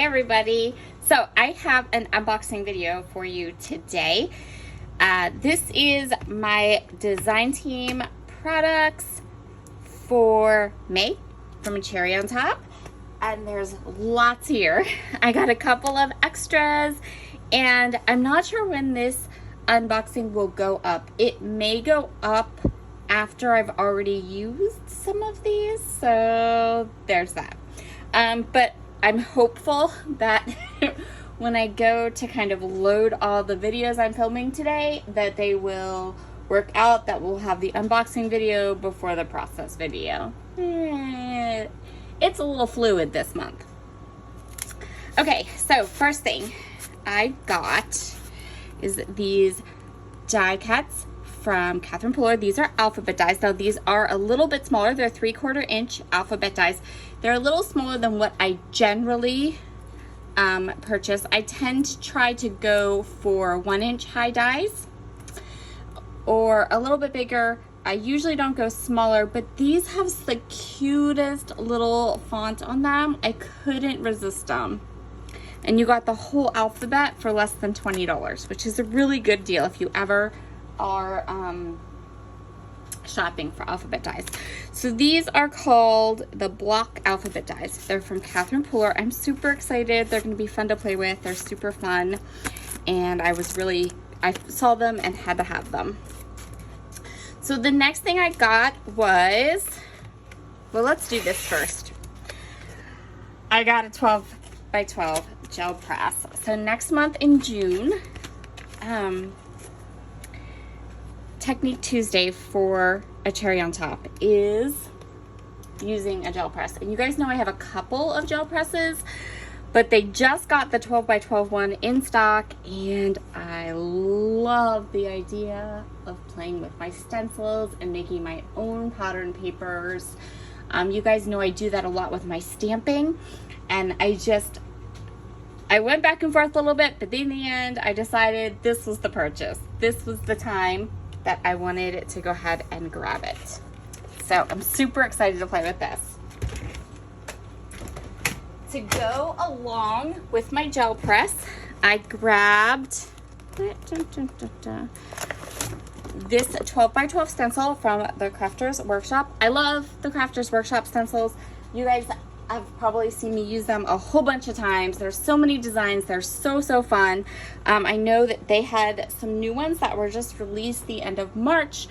everybody. So I have an unboxing video for you today. This is my design team products for May from a Cherry on Top. And there's lots here. I got a couple of extras and I'm not sure when this unboxing will go up. It may go up after I've already used some of these, so there's that. But I'm hopeful that when I go to kind of load all the videos I'm filming today, that they will work out, that we'll have the unboxing video before the process video. It's a little fluid this month. Okay, so first thing I got is these die cuts from Catherine Puller. These are alphabet dies. Now these are a little bit smaller. They're 3/4 inch alphabet dies. They're a little smaller than what I generally purchase. I tend to try to go for 1-inch high dies or a little bit bigger. I usually don't go smaller, but these have the cutest little font on them. I couldn't resist them. And you got the whole alphabet for less than $20, which is a really good deal if you ever are shopping for alphabet dies. So these are called the block alphabet dies. They're from Catherine Puller. I'm super excited. They're going to be fun to play with. They're super fun. And I saw them and had to have them. So the next thing I got was, well, let's do this first. I got a 12 by 12 gel press. So next month in June, Technique Tuesday for a Cherry on Top is using a gel press. And you guys know I have a couple of gel presses, but they just got the 12 by 12 one in stock, and I love the idea of playing with my stencils and making my own pattern papers. You guys know I do that a lot with my stamping, and I went back and forth a little bit, but in the end, I decided this was the purchase. This was the time that I wanted to go ahead and grab it. So I'm super excited to play with this. To go along with my gel press, I grabbed this 12 by 12 stencil from the Crafters Workshop. I love the Crafters Workshop stencils. You guys have probably seen me use them a whole bunch of times. There's so many designs. They're so fun. I know that they had some new ones that were just released the end of March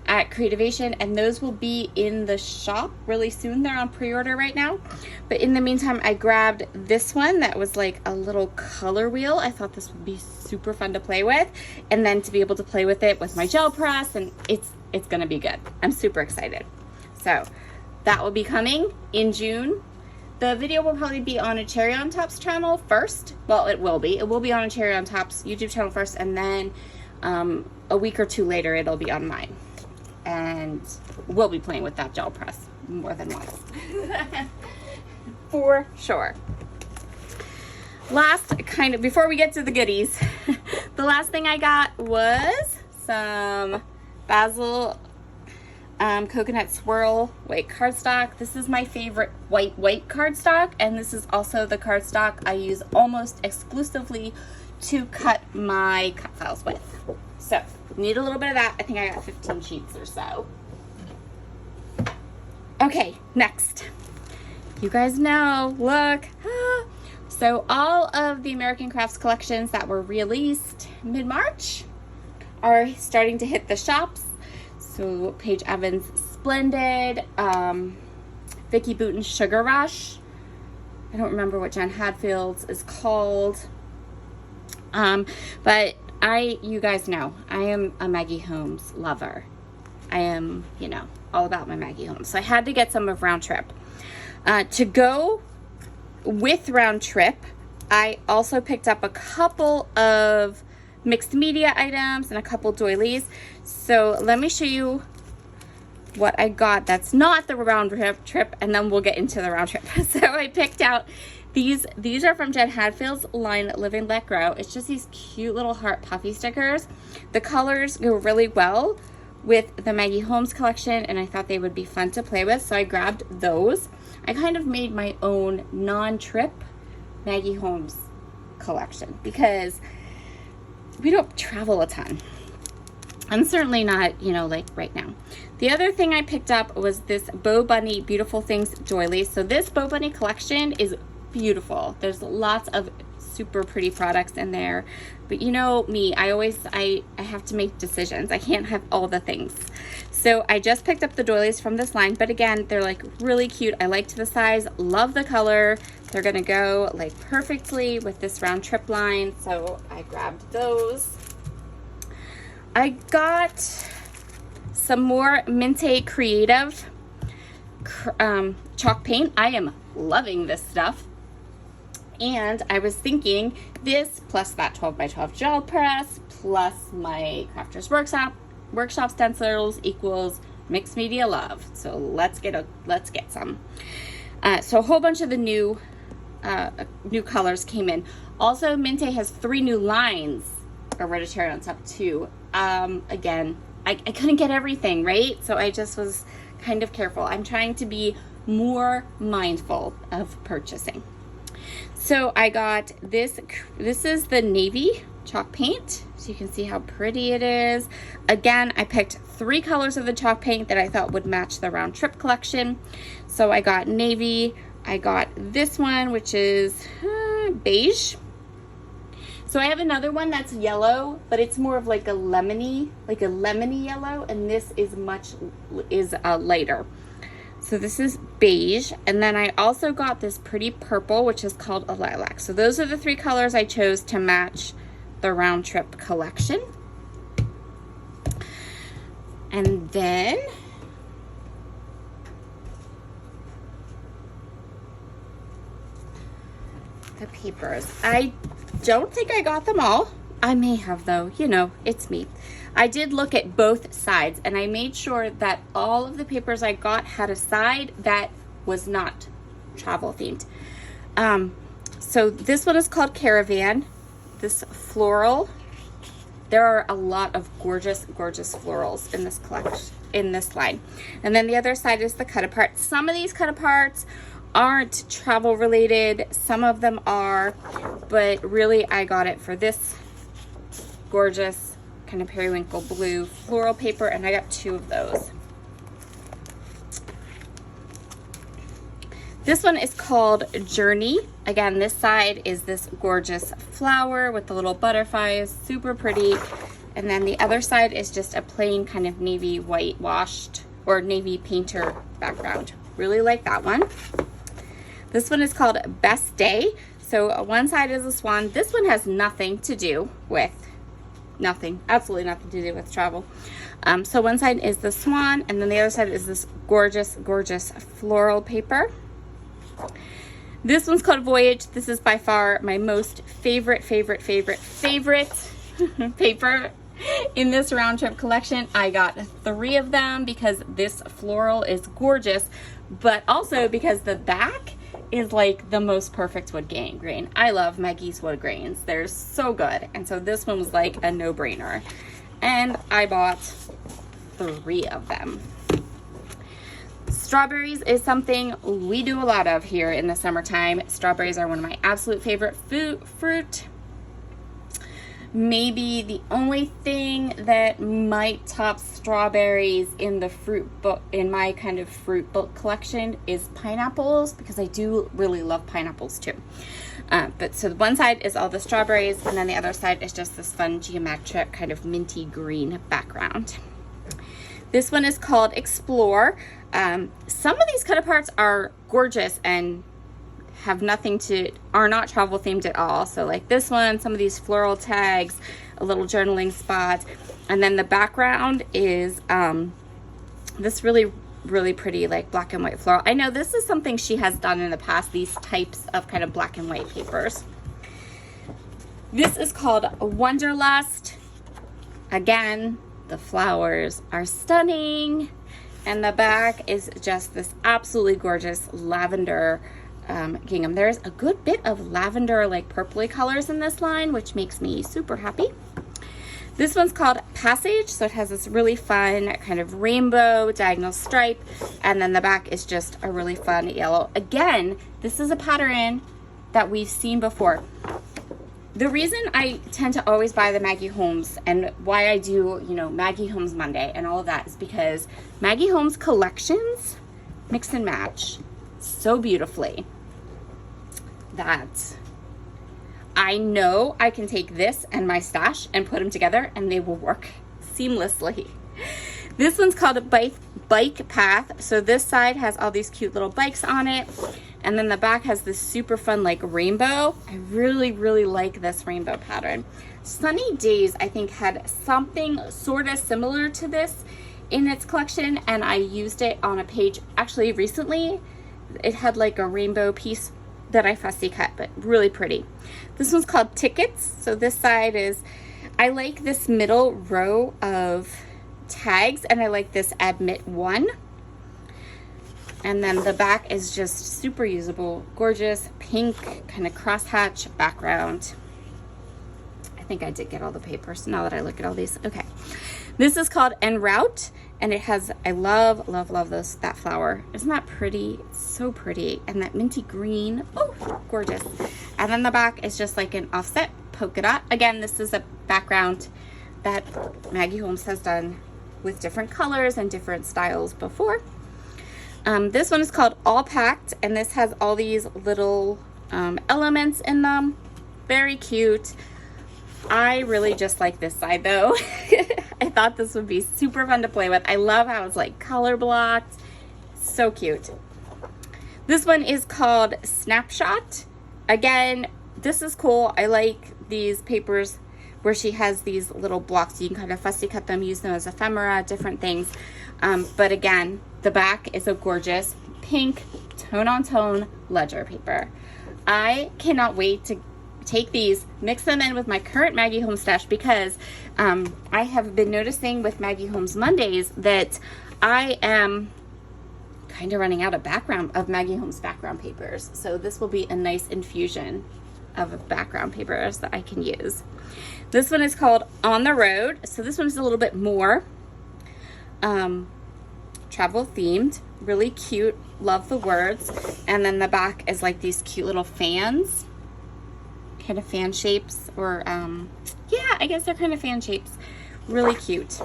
at Creativation, and those will be in the shop really soon. They're on pre-order right now. But in the meantime, I grabbed this one that was like a little color wheel. I thought this would be super fun to play with, and then to be able to play with it with my gel press, and it's gonna be good. I'm super excited. So that will be coming in June. The video will probably be on a Cherry on Top's channel first. Well, it will be. It will be on a Cherry on Top's YouTube channel first, and then a week or two later, it'll be on mine. And we'll be playing with that gel press more than once. For sure. Before we get to the goodies, the last thing I got was some Basil coconut swirl white cardstock. This is my favorite white cardstock, and this is also the cardstock I use almost exclusively to cut my cut files with. So need a little bit of that. I think I got 15 sheets or so. Okay, next. You guys know, look. So all of the American Crafts collections that were released mid-March are starting to hit the shops. So Paige Evans' Splendid, Vicki Bouton's Sugar Rush. I don't remember what Jen Hadfield's is called. But you guys know, I am a Maggie Holmes lover. I am, all about my Maggie Holmes. So I had to get some of Round Trip. To go with Round Trip, I also picked up a couple of mixed media items and a couple doilies. So let me show you what I got that's not the Round Trip, and then we'll get into the Round Trip. So I picked out these are from Jen Hadfield's line Live and Let Grow. It's just these cute little heart puffy stickers. The colors go really well with the Maggie Holmes collection, and I thought they would be fun to play with, so I grabbed those. I kind of made my own non-trip Maggie Holmes collection because we don't travel a ton. And certainly not, you know, like right now. The other thing I picked up was this Bow Bunny Beautiful Things doily. So this Bow Bunny collection is beautiful. There's lots of super pretty products in there. But you know me, I have to make decisions. I can't have all the things. So I just picked up the doilies from this line. But again, they're like really cute. I liked the size, love the color. They're gonna go like perfectly with this round trip line. So I grabbed those. I got some more Minte Creative chalk paint. I am loving this stuff. And I was thinking this plus that 12x12 gel press plus my Crafters Workshop stencils equals mixed media love. So let's get some. So a whole bunch of the new colors came in. Also, Minte has 3 new lines Hereditary on top too. Again, I couldn't get everything, right? So I just was kind of careful. I'm trying to be more mindful of purchasing. So I got this is the navy chalk paint. So you can see how pretty it is. Again, I picked 3 colors of the chalk paint that I thought would match the round trip collection. So I got navy, I got this one, which is beige. So I have another one that's yellow, but it's more of like a lemony yellow, and this is lighter. So this is beige, and then I also got this pretty purple, which is called a lilac. So those are the 3 colors I chose to match the round trip collection. And then the papers. I don't think I got them all. I may have though, you know, it's me. I did look at both sides and I made sure that all of the papers I got had a side that was not travel themed. So this one is called Caravan. This floral. There are a lot of gorgeous, gorgeous florals in this collection, in this line. And then the other side is the cut apart. Some of these cut aparts aren't travel related, some of them are, but really I got it for this gorgeous kind of periwinkle blue floral paper, and I got 2 of those. This one is called Journey. Again, this side is this gorgeous flower with the little butterflies, super pretty. And then the other side is just a plain kind of navy white washed or navy painter background. Really like that one. This one is called Best Day. So one side is a swan. This one has nothing to do with, absolutely nothing to do with travel. So one side is the swan, and then the other side is this gorgeous, gorgeous floral paper. This one's called Voyage. This is by far my most favorite paper in this round trip collection. I got 3 of them because this floral is gorgeous, but also because the back is like the most perfect wood grain. I love Maggie's wood grains. They're so good. And so this one was like a no-brainer. And I bought 3 of them. Strawberries is something we do a lot of here in the summertime. Strawberries are one of my absolute favorite fruit. Maybe the only thing that might top strawberries in the fruit book, in my kind of fruit book collection, is pineapples, because I do really love pineapples too. But so one side is all the strawberries, and then the other side is just this fun geometric kind of minty green background. This one is called Explore. Some of these cut aparts are gorgeous and have are not travel themed at all. So like this one, some of these floral tags, a little journaling spot, and then the background is this really, really pretty like black and white floral. I know this is something she has done in the past, these types of kind of black and white papers. This is called Wanderlust. Again, the flowers are stunning, and the back is just this absolutely gorgeous lavender gingham. There's a good bit of lavender, like purpley colors in this line, which makes me super happy. This one's called Passage, so it has this really fun kind of rainbow diagonal stripe, and then the back is just a really fun yellow. Again, this is a pattern that we've seen before. The reason I tend to always buy the Maggie Holmes and why I do, you know, Maggie Holmes Monday and all of that is because Maggie Holmes collections mix and match so beautifully that I know I can take this and my stash and put them together and they will work seamlessly. This one's called a bike path. So this side has all these cute little bikes on it. And then the back has this super fun like rainbow. I really, really like this rainbow pattern. Sunny Days, I think, had something sort of similar to this in its collection, and I used it on a page actually recently. It had like a rainbow piece that I fussy cut, but really pretty. This one's called Tickets. So this side is, I like this middle row of tags, and I like this admit one. And then the back is just super usable, gorgeous, pink, kind of crosshatch background. I think I did get all the papers now that I look at all these. Okay. This is called En Route, and it has, I love, love, love that flower. Isn't that pretty? It's so pretty. And that minty green, oh, gorgeous. And then the back is just like an offset polka dot. Again, this is a background that Maggie Holmes has done with different colors and different styles before. This one is called All Packed, and this has all these little elements in them. Very cute. I really just like this side though. I thought this would be super fun to play with. I love how it's like color blocked. So cute. This one is called Snapshot. Again, this is cool. I like these papers where she has these little blocks. You can kind of fussy cut them, use them as ephemera, different things. But again, the back is a gorgeous pink tone-on-tone ledger paper. I cannot wait to take these, mix them in with my current Maggie Holmes stash, because I have been noticing with Maggie Holmes Mondays that I am kind of running out of Maggie Holmes background papers. So this will be a nice infusion of background papers that I can use. This one is called On the Road. So this one is a little bit more travel themed, really cute, love the words. And then the back is like these cute little fans, kind of fan shapes, or yeah, I guess they're kind of fan shapes. Really cute.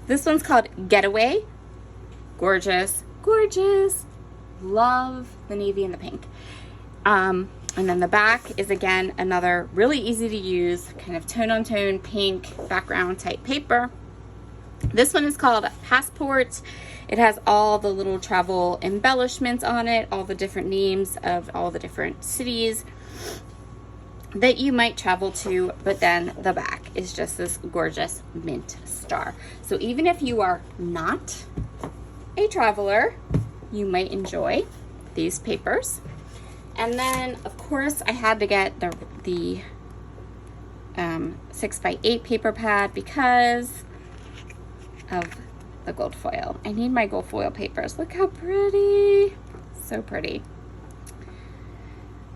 This one's called Getaway. Gorgeous, gorgeous. Love the navy and the pink. And then the back is again another really easy to use kind of tone-on-tone pink background type paper. This one is called Passport. It has all the little travel embellishments on it, all the different names of all the different cities that you might travel to, but then the back is just this gorgeous mint star. So even if you are not a traveler, you might enjoy these papers. And then of course I had to get the 6x8 paper pad because of the gold foil. I need my gold foil papers. Look how pretty. So pretty.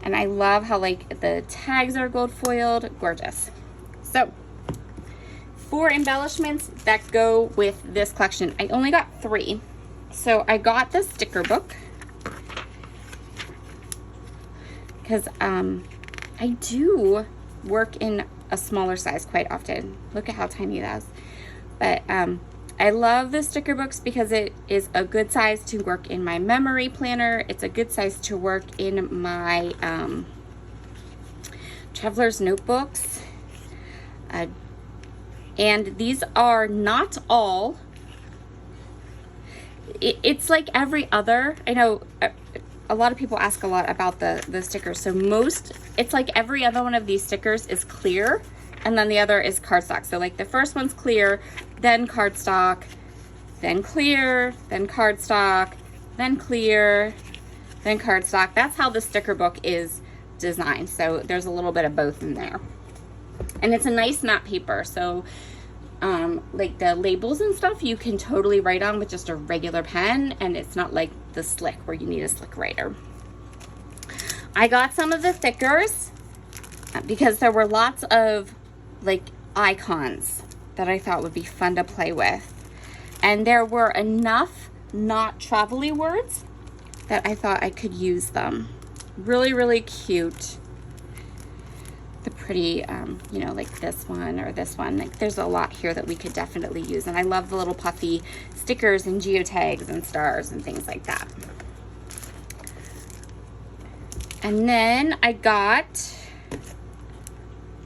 And I love how like the tags are gold foiled. Gorgeous. So for embellishments that go with this collection, I only got 3. So I got the sticker book because I do work in a smaller size quite often. Look at how tiny that is. But I love the sticker books because it is a good size to work in my memory planner. It's a good size to work in my traveler's notebooks. And these are not all, it's like every other, I know a lot of people ask a lot about the stickers. So it's like every other one of these stickers is clear, and then the other is cardstock. So like the first one's clear, then cardstock, then clear, then cardstock, then clear, then cardstock. That's how the sticker book is designed. So there's a little bit of both in there. And it's a nice matte paper. So like the labels and stuff you can totally write on with just a regular pen, and it's not like the slick where you need a slick writer. I got some of the thickers because there were lots of like icons that I thought would be fun to play with, and there were enough not travel-y words that I thought I could use them Really, really cute. The pretty, you know, like this one or this one. Like, there's a lot here that we could definitely use. And I love the little puffy stickers and geotags and stars and things like that. And then I got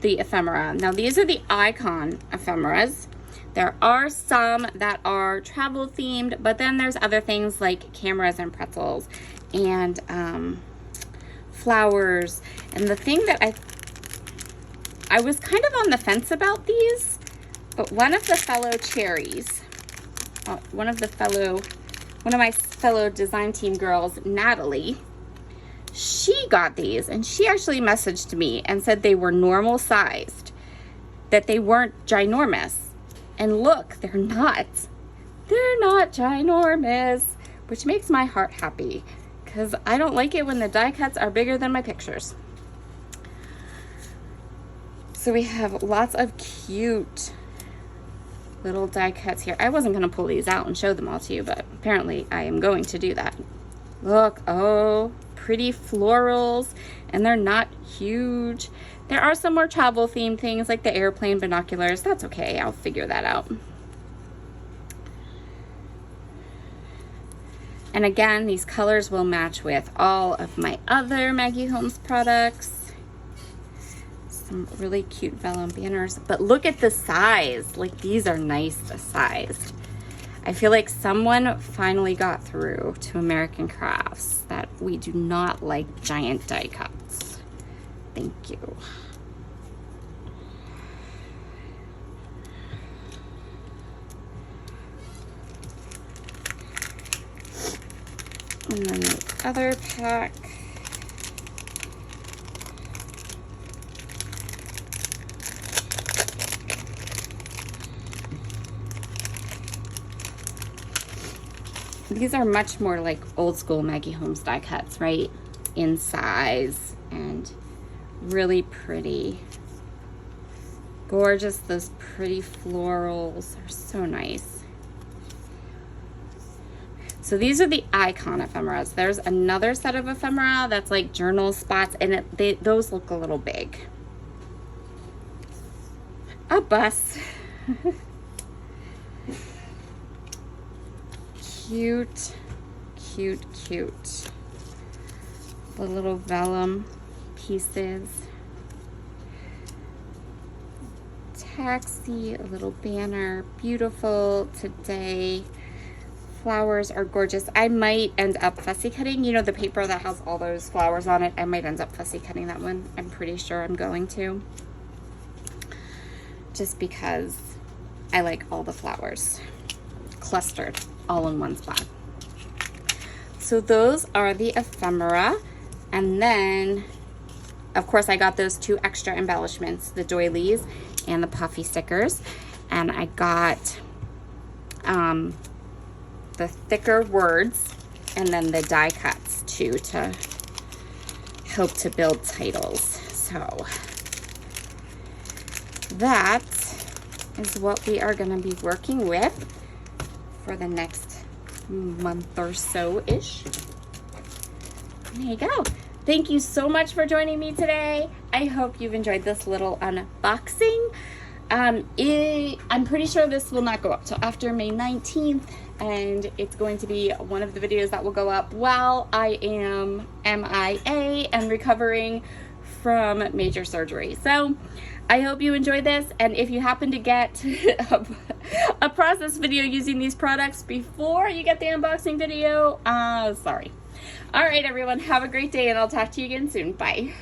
the ephemera. Now, these are the icon ephemeras. There are some that are travel themed, but then there's other things like cameras and pretzels and flowers. And the thing that I was kind of on the fence about these, but one of my fellow design team girls, Natalie, she got these, and she actually messaged me and said they were normal sized, that they weren't ginormous. And look, they're not ginormous, which makes my heart happy, because I don't like it when the die cuts are bigger than my pictures. So we have lots of cute little die cuts here. I wasn't going to pull these out and show them all to you, but apparently I am going to do that. Look, oh, pretty florals, and they're not huge. There are some more travel themed things like the airplane binoculars. That's okay, I'll figure that out. And again, these colors will match with all of my other Maggie Holmes products. Some really cute vellum banners, but look at the size. Like, these are nice sized. I feel like someone finally got through to American Crafts that we do not like giant die cuts. Thank you. And then the other pack. These are much more like old school Maggie Holmes die cuts, right? In size and really pretty. Gorgeous, those pretty florals are so nice. So these are the icon ephemeras. There's another set of ephemera that's like journal spots, and those look a little big. A bus. Cute, cute, cute. The little vellum pieces. Taxi, a little banner. Beautiful today. Flowers are gorgeous. I might end up fussy cutting, you know, the paper that has all those flowers on it. I might end up fussy cutting that one. I'm pretty sure I'm going to. Just because I like all the flowers clustered all in one spot. So those are the ephemera. And then, of course, I got those two extra embellishments, the doilies and the puffy stickers. And I got the thicker words and then the die cuts too to help to build titles. So that is what we are going to be working with for the next month or so-ish. There you go. Thank you so much for joining me today. I hope you've enjoyed this little unboxing. I'm pretty sure this will not go up till after May 19th, and it's going to be one of the videos that will go up while I am MIA and recovering from major surgery. So I hope you enjoyed this, and if you happen to get a process video using these products before you get the unboxing video, sorry. All right, everyone, have a great day, and I'll talk to you again soon. Bye.